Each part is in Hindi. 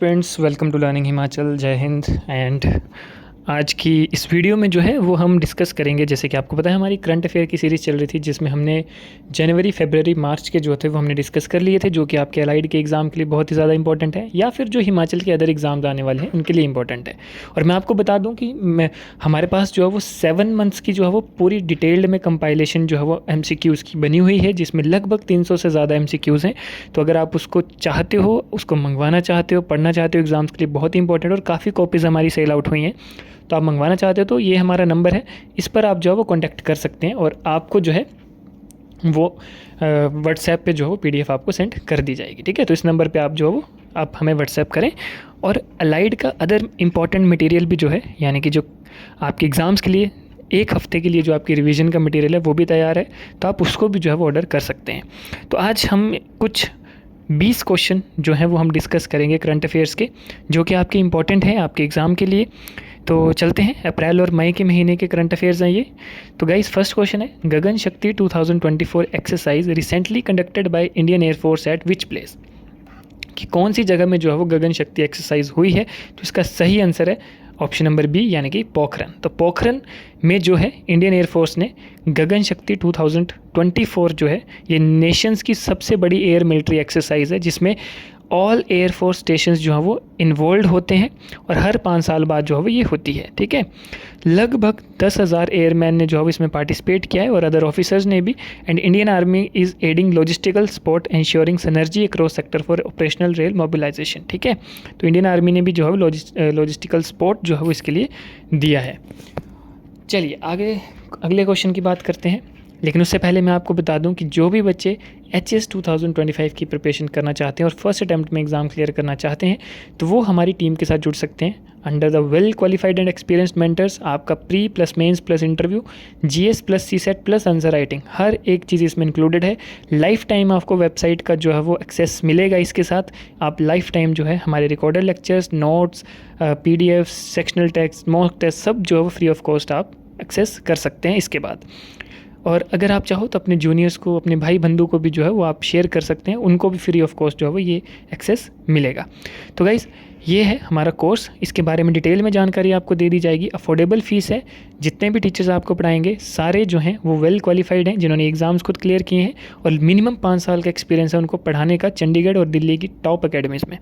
Aspirants, welcome to learning Himachal. जय हिंद। एंड आज की इस वीडियो में जो है वो हम डिस्कस करेंगे, जैसे कि आपको पता है हमारी करंट अफेयर की सीरीज़ चल रही थी जिसमें हमने जनवरी, फरवरी, मार्च के जो थे वो हमने डिस्कस कर लिए थे, जो कि आपके अलाइड के एग्ज़ाम के लिए बहुत ही ज़्यादा इंपॉर्टेंट है, या फिर जो हिमाचल के अदर एग्ज़ाम्स आने वाले हैं उनके लिए इंपॉर्टेंट है। और मैं आपको बता दूँ कि हमारे पास जो है वो 7 मंथ्स की जो है वो पूरी डिटेल्ड में कंपाइलेशन जो है वो MCQs की बनी हुई है, जिसमें लगभग 300 से ज़्यादा MCQs हैं। तो अगर आप उसको चाहते हो, उसको मंगवाना चाहते हो, पढ़ना चाहते हो एग्ज़ाम्स के लिए, बहुत ही इंपॉर्टेंट, और काफ़ी कॉपीज़ हमारी सेल आउट हुई हैं, तो आप मंगवाना चाहते हो तो ये हमारा नंबर है, इस पर आप जो है वो कॉन्टैक्ट कर सकते हैं और आपको जो है वो व्हाट्सएप पे जो है वो PDF आपको सेंड कर दी जाएगी। ठीक है, तो इस नंबर पे आप जो है वो आप हमें व्हाट्सएप करें। और अलाइड का अदर इम्पॉर्टेंट मटेरियल भी जो है, यानी कि जो आपके एग्ज़ाम्स के लिए एक हफ़्ते के लिए जो आपकी रिवीजन का मटेरियल है वो भी तैयार है, तो आप उसको भी जो है वो ऑर्डर कर सकते हैं। तो आज हम कुछ 20 क्वेश्चन जो हैं वो हम डिस्कस करेंगे करंट अफेयर्स के, जो कि आपके इंपॉर्टेंट हैं आपके एग्ज़ाम के लिए। तो चलते हैं, अप्रैल और मई के महीने के करंट अफेयर्स हैं ये। तो गाइस, फर्स्ट क्वेश्चन है, गगन शक्ति 2024 exercise recently conducted by Indian air force eight which place? कि कौन सी जगह में जो है वो गगन शक्ति एक्सरसाइज हुई है? तो इसका सही आंसर है ऑप्शन नंबर बी, यानी कि पोखरन। तो पोखरन में जो है इंडियन एयरफोर्स ने गगन शक्ति 2024 जो है ये नेशंस की सबसे बड़ी एयर मिलिट्री एक्सरसाइज है, जिसमें ऑल एयरफोर्स स्टेशंस जो हैं वो इन्वॉल्व होते हैं और हर 5 साल बाद जो है वो ये होती है। ठीक है, लगभग 10,000 एयरमैन ने जो है वो इसमें पार्टिसिपेट किया है और अदर ऑफिसर्स ने भी। And Indian army is aiding logistical support ensuring synergy across sector for operational rail mobilisation. ठीक है, तो इंडियन आर्मी ने भी जो है लॉजिस्टिकल सपोर्ट जो है वो इसके लिए दिया है। चलिए आगे अगले क्वेश्चन की बात करते हैं, लेकिन उससे पहले मैं आपको बता दूं कि जो भी बच्चे HS 2025 की प्रिपरेशन करना चाहते हैं और फर्स्ट अटैम्प्ट में एग्ज़ाम क्लियर करना चाहते हैं, तो वो हमारी टीम के साथ जुड़ सकते हैं। Under the well qualified and experienced mentors आपका pre plus mains plus interview, GS plus CSET plus answer writing, हर एक चीज़ इसमें इंक्लूडेड है। लाइफ टाइम आपको वेबसाइट का जो है वो एक्सेस मिलेगा। इसके साथ आप लाइफ टाइम जो है हमारे recorded lectures, notes, PDF, sectional test, mock test, सब जो है वो फ्री ऑफ कॉस्ट आप एक्सेस कर सकते हैं इसके बाद। और अगर आप चाहो तो अपने जूनियर्स को, अपने भाई बंधु को भी जो है वो आप शेयर कर सकते हैं, उनको भी फ्री ऑफ कॉस्ट जो है वो ये एक्सेस मिलेगा। तो गाइज़, ये है हमारा कोर्स, इसके बारे में डिटेल में जानकारी आपको दे दी जाएगी। अफोर्डेबल फ़ीस है, जितने भी टीचर्स आपको पढ़ाएंगे सारे जो हैं वो वेल क्वालिफाइड हैं, जिन्होंने एग्ज़ाम्स खुद क्लियर किए हैं और मिनिमम 5 साल का एक्सपीरियंस है उनको पढ़ाने का चंडीगढ़ और दिल्ली की टॉप अकेडमीज़ में।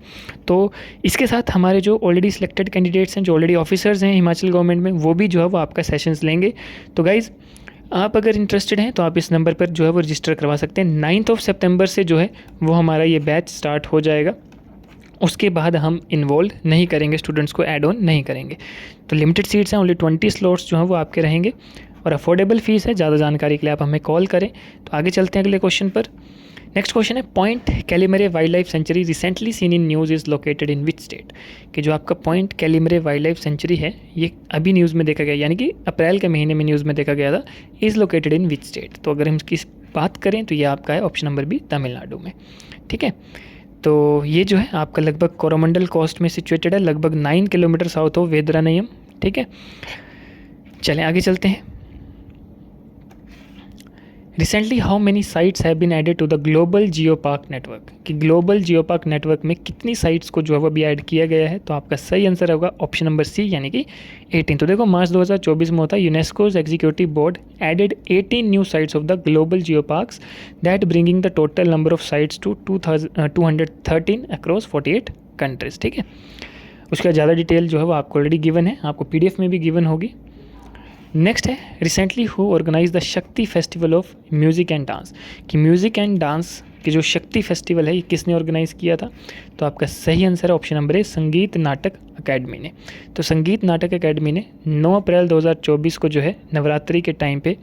तो इसके साथ हमारे जो ऑलरेडी सिलेक्टेड कैंडिडेट्स हैं, जो ऑलरेडी ऑफिसर्स हैं हिमाचल गवर्नमेंट में, वो भी जो है वो आपका सेशंस लेंगे। तो गाइज़, आप अगर इंटरेस्टेड हैं तो आप इस नंबर पर जो है वो रजिस्टर करवा सकते हैं। 9 सितंबर से जो है वो हमारा ये बैच स्टार्ट हो जाएगा। उसके बाद हम इन्वॉल्व नहीं करेंगे, स्टूडेंट्स को ऐड ऑन नहीं करेंगे। तो लिमिटेड सीट्स हैं, ओनली 20 स्लॉट्स जो हैं वो आपके रहेंगे और अफोर्डेबल फ़ीस है। ज़्यादा जानकारी के लिए आप हमें कॉल करें। तो आगे चलते हैं अगले क्वेश्चन पर। नेक्स्ट क्वेश्चन है, point Calimere wild life sanctuary recently seen in news is located in which state? कि जो आपका point Calimere wild life sanctuary है ये अभी न्यूज़ में देखा गया, यानी कि अप्रैल के महीने में न्यूज़ में देखा गया था। Is located in which state? तो अगर हम इसकी बात करें तो ये आपका है ऑप्शन नंबर बी, तमिलनाडु में। ठीक है, तो ये जो है आपका लगभग कोरोमंडल कोस्ट में सिचुएटेड है, लगभग 9 किलोमीटर साउथ ऑफ वेदरानयम। ठीक है, चलें आगे चलते हैं। Recently how many sites have been added to the global geo park network? कि ग्लोबल जियो पार्क नेटवर्क में कितनी साइट्स को जो है वो भी ऐड किया गया है? तो आपका सही आंसर होगा ऑप्शन नंबर सी, यानी कि 18। तो देखो, मार्च 2024 में होता है, UNESCO's executive board added 18 new sites of the global geo parks, that bringing the total number of sites to 213 across 48 countries. ठीक है, उसका ज़्यादा डिटेल जो है वो आपको ऑलरेडी गिवन है, आपको PDF में भी गिवन होगी। नेक्स्ट है, रिसेंटली हु ऑर्गेनाइज द शक्ति festival of music and dance? कि म्यूज़िक एंड डांस की जो शक्ति फेस्टिवल है ये किसने ऑर्गेनाइज़ किया था? तो आपका सही आंसर है ऑप्शन नंबर ए, संगीत नाटक अकेडमी ने। तो संगीत नाटक अकेडमी ने 9 अप्रैल 2024 को जो है नवरात्रि के टाइम पे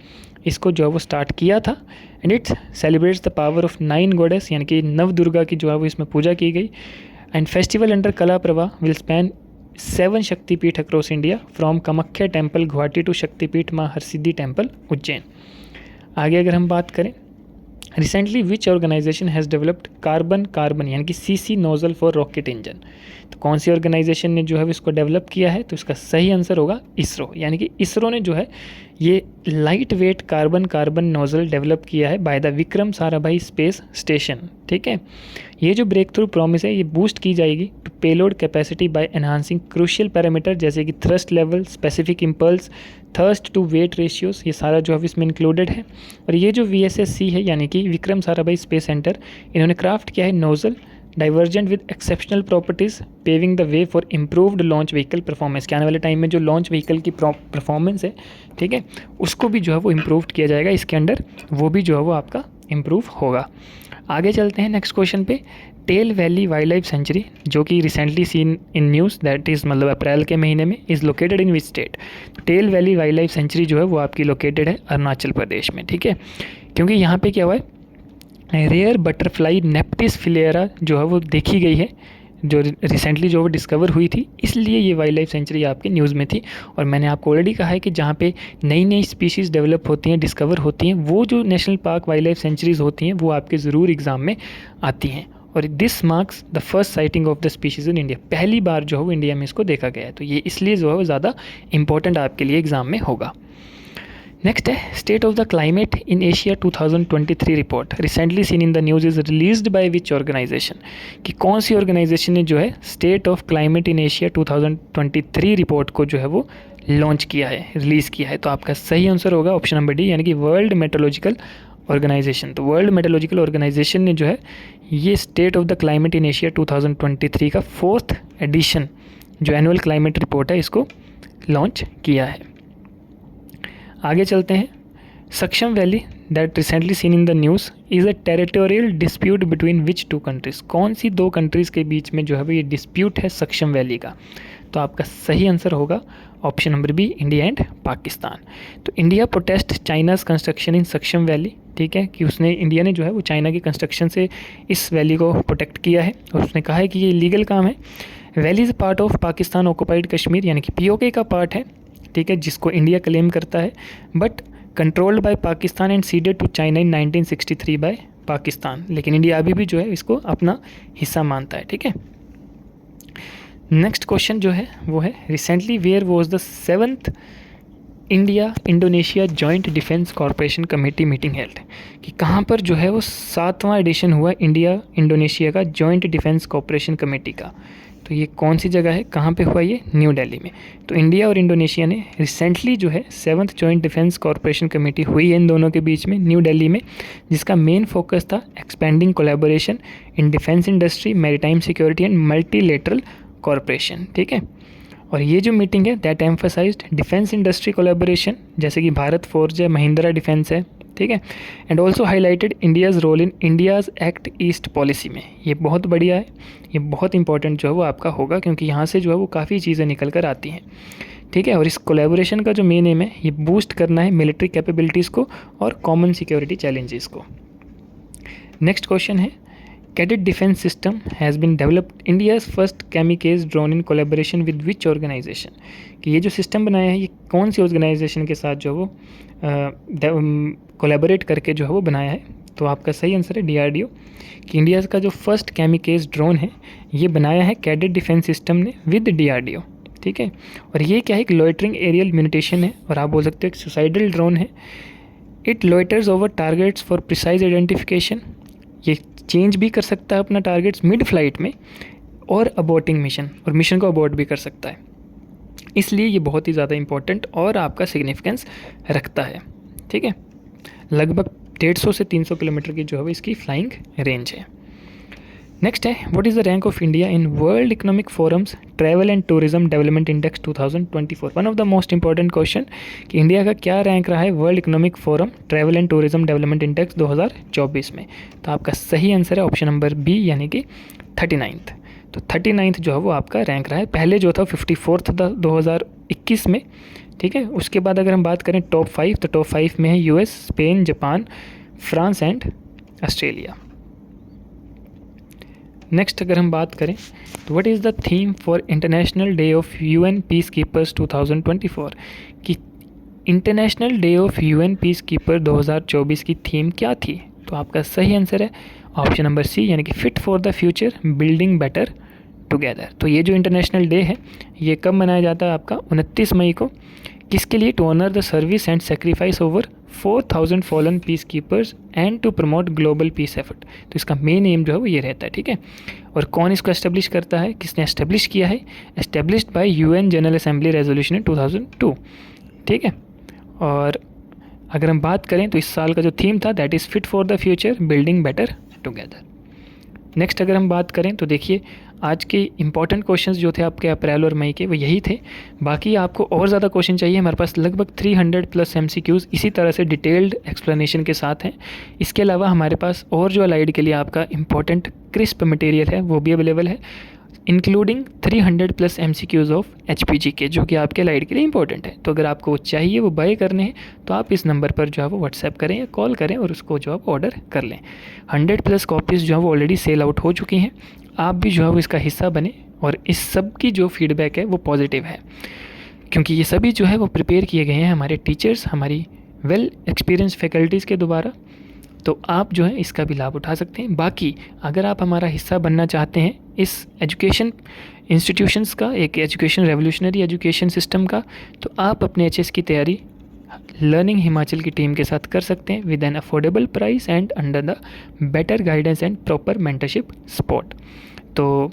इसको जो है वो स्टार्ट किया था। And it's celebrates the power of 9 goddess, यानी कि नव दुर्गा की जो है वो इसमें पूजा की गई। एंड फेस्टिवल अंडर कला प्रवाह will span 7 Shaktipeeth across India from Kamakhya temple Guwahati to Shaktipeeth माँ हरसिद्धि टेम्पल उज्जैन। आगे अगर हम बात करें, recently which organisation has developed carbon यानी कि CC nozzle for rocket engine? तो कौन सी ऑर्गेनाइजेशन ने जो है इसको डेवलप किया है? तो इसका सही आंसर होगा इसरो, यानी कि इसरो ने जो है ये light weight carbon nozzle develop किया है by the Vikram Sarabhai space station. ठीक है। ये जो ब्रेक थ्रू प्रॉमिस है ये बूस्ट की जाएगी to payload capacity by enhancing crucial parameter जैसे कि thrust level, specific impulse, thrust to weight ratios, ये सारा जो है इसमें इंक्लूडेड है। और ये जो VSSC है यानी कि विक्रम साराभाई स्पेस सेंटर, इन्होंने क्राफ्ट किया है nozzle divergent with exceptional properties paving the way for improved launch vehicle performance. के आने वाले टाइम में जो लॉन्च व्हीकल की परफॉर्मेंस है, ठीक है, उसको भी जो है वो इम्प्रूव किया जाएगा इसके अंडर, वो भी जो है वो आपका इम्प्रूव होगा। आगे चलते हैं नेक्स्ट क्वेश्चन पे। Tale Valley wild life sanctuary जो कि recently seen in news, that is मतलब अप्रैल के महीने में, is located in which state. Tale Valley wild life sanctuary जो है वो आपकी लोकेटेड है अरुणाचल प्रदेश में, ठीक है। क्योंकि यहाँ पे क्या हुआ है, रेयर बटरफ्लाई नेप्टिस फिलेरा जो है वो देखी गई है, जो रिसेंटली जो वो डिस्कवर हुई थी, इसलिए ये वाइल्ड लाइफ सेंचुरी आपके न्यूज़ में थी। और मैंने आपको ऑलरेडी कहा है कि जहाँ पे नई नई स्पीशीज़ डेवलप होती हैं, डिस्कवर होती हैं, वो जो national park wild life centuries होती हैं वो आपके ज़रूर एग्ज़ाम में आती हैं। और this marks the first sighting of the species in India, पहली बार जो है वो इंडिया में इसको देखा गया है। तो ये इसलिए जो है वो ज़्यादा इंपॉर्टेंट आपके लिए एग्ज़ाम में होगा। नेक्स्ट है state of the climate in Asia 2023 report recently seen in the news is released by which organisation, कि कौन सी ऑर्गेनाइजेशन ने जो है state of climate in Asia 2023 report को जो है वो लॉन्च किया है, रिलीज़ किया है। तो आपका सही आंसर होगा ऑप्शन नंबर डी, यानी कि वर्ल्ड मेट्रोलॉजिकल ऑर्गेनाइजेशन। तो वर्ल्ड मेट्रोलॉजिकल ऑर्गेनाइजेशन ने जो है ये state of the climate in Asia 2023 का 4th एडिशन जो एनुअल क्लाइमेट रिपोर्ट है इसको लॉन्च किया है। आगे चलते हैं। Shaksgam valley that recently seen in the news is a territorial dispute between which 2 countries, कौन सी 2 कंट्रीज़ के बीच में जो है वो ये डिस्प्यूट है सक्शम वैली का। तो आपका सही आंसर होगा option number B, India and Pakistan. तो India protest China's construction in Shaksgam valley, ठीक है, कि इंडिया ने जो है वो चाइना की कंस्ट्रक्शन से इस वैली को प्रोटेक्ट किया है और उसने कहा है कि ये इलीगल काम है। Valley is part of Pakistan occupied Kashmir, यानी कि POK का पार्ट है, ठीक है, जिसको इंडिया क्लेम करता है, but controlled by Pakistan and ceded to China in 1963 by Pakistan. लेकिन इंडिया अभी भी जो है इसको अपना हिस्सा मानता है, ठीक है। नेक्स्ट क्वेश्चन जो है वो है recently where was the 7th India Indonesia joint defence corporation committee meeting held, कि कहाँ पर जो है वो 7वां एडिशन हुआ इंडिया इंडोनेशिया का जॉइंट डिफेंस कॉरपोरेशन कमेटी का। तो ये कौन सी जगह है, कहाँ पे हुआ ये, न्यू दिल्ली में। तो इंडिया और इंडोनेशिया ने रिसेंटली जो है 7th joint defence corporation committee हुई है इन दोनों के बीच में न्यू दिल्ली में, जिसका मेन फोकस था expanding collaboration in defence industry, maritime security and multilateral corporation, ठीक है। और ये जो मीटिंग है that emphasised defence industry collaboration, जैसे कि भारत फोर्ज है, महिंद्रा डिफेंस है, ठीक है, and also highlighted India's role in India's act east policy में। ये बहुत बढ़िया है, ये बहुत इंपॉर्टेंट जो है वो आपका होगा, क्योंकि यहाँ से जो है वो काफ़ी चीज़ें निकल कर आती हैं, ठीक है। और इस कोलैबोरेशन का जो मेन एम है ये बूस्ट करना है मिलिट्री कैपेबिलिटीज़ को और कॉमन सिक्योरिटी चैलेंजेस को। नेक्स्ट क्वेश्चन है Cadet defence system has been developed India's first kamikaze drone in collaboration with which organisation, कि ये जो सिस्टम बनाया है ये कौन सी ऑर्गेनाइजेशन के साथ जो वो कोलैबोरेट करके जो है वो बनाया है। तो आपका सही आंसर है DRDO, कि इंडिया का जो फर्स्ट कैमिकेज ड्रोन है ये बनाया है कैडेट डिफेंस सिस्टम ने विद DRDO, ठीक है। और ये क्या है, एक लॉइटरिंग एरियल म्यूनिटेशन है, और आप बोल सकते हो एक सुसाइडल ड्रोन है। It loiters over targets for precise identification, ये चेंज भी कर सकता है अपना टारगेट्स मिड फ्लाइट में, और अबॉर्टिंग मिशन, और मिशन को अबॉर्ट भी कर सकता है। इसलिए ये बहुत ही ज़्यादा इंपॉर्टेंट और आपका सिग्निफिकेंस रखता है, ठीक है। लगभग 150 से 300 किलोमीटर की जो है इसकी फ्लाइंग रेंज है। नेक्स्ट है what is the rank of India in world economic forums travel and tourism development index 2024। One of the most important question, कि इंडिया का क्या रैंक रहा है world economic forum travel and tourism development index 2024 में। तो आपका सही आंसर है ऑप्शन नंबर बी, यानी कि 39th। तो 39th जो है वो आपका रैंक रहा है। पहले जो था 54th था 2021 में, ठीक है। उसके बाद अगर हम बात करें टॉप 5, तो टॉप 5 में है US, Spain, Japan, France and Australia. Next अगर हम बात करें तो what is the theme for international day of UN peace keepers 2024, कि international day of UN piece keeper 2024 की थीम क्या थी। तो आपका सही आंसर है ऑप्शन नंबर सी, यानी कि fit for the future building better together. तो ये जो इंटरनेशनल डे है ये कब मनाया जाता है आपका 29 मई को, किसके लिए, to honour the service and sacrifice over 4,000 fallen peacekeepers and to promote global peace effort. तो इसका मेन एम जो है वो ये रहता है, ठीक है। और कौन इसको एस्टेब्लिश करता है, किसने एस्टेब्लिश किया है? Established by UN general assembly resolution in 2002, ठीक है। और अगर हम बात करें तो इस साल का जो थीम था that is fit for the future building better together. Next अगर हम बात करें तो देखिए आज के इंपॉर्टेंट क्वेश्चंस जो थे आपके अप्रैल और मई के वो यही थे। बाकी आपको और ज़्यादा क्वेश्चन चाहिए, हमारे पास लगभग 300 प्लस MCQs इसी तरह से डिटेल्ड एक्सप्लेनेशन के साथ हैं। इसके अलावा हमारे पास और जो अलाइड के लिए आपका इंपॉर्टेंट क्रिस्प मटेरियल है वो भी अवेलेबल है, including 300 plus MCQs of HPG के, जो कि आपके अलाइड के लिए इंपॉर्टेंट है। तो अगर आपको चाहिए वो बाय करने हैं तो आप इस नंबर पर जो है वो व्हाट्सएप करें या कॉल करें और उसको जो आप ऑर्डर कर लें। 100 प्लस कॉपीज़ जो है वो ऑलरेडी सेल आउट हो चुकी हैं। आप भी जो है वो इसका हिस्सा बने और इस सब की जो फीडबैक है वो पॉजिटिव है, क्योंकि ये सभी जो है वो प्रिपेयर किए गए हैं हमारे टीचर्स, हमारी वेल एक्सपीरियंस फैकल्टीज़ के द्वारा। तो आप जो है इसका भी लाभ उठा सकते हैं। बाकी अगर आप हमारा हिस्सा बनना चाहते हैं इस एजुकेशन इंस्टीट्यूशंस का, एक एजुकेशन रेवोल्यूशनरी एजुकेशन सिस्टम का, तो आप अपने HS की तैयारी लर्निंग हिमाचल की टीम के साथ कर सकते हैं with an affordable price and under the better guidance and proper mentorship support. तो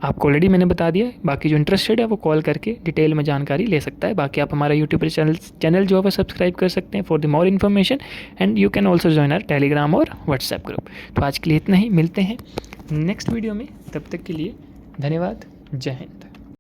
आपको ऑलरेडी मैंने बता दिया है, बाकी जो इंटरेस्टेड है वो कॉल करके डिटेल में जानकारी ले सकता है। बाकी आप हमारा यूट्यूब चैनल जो है वो सब्सक्राइब कर सकते हैं for the more information, and you can also join our Telegram और व्हाट्सएप ग्रुप। तो आज के लिए इतना ही, मिलते हैं नेक्स्ट वीडियो में, तब तक के लिए धन्यवाद, जय हिंद।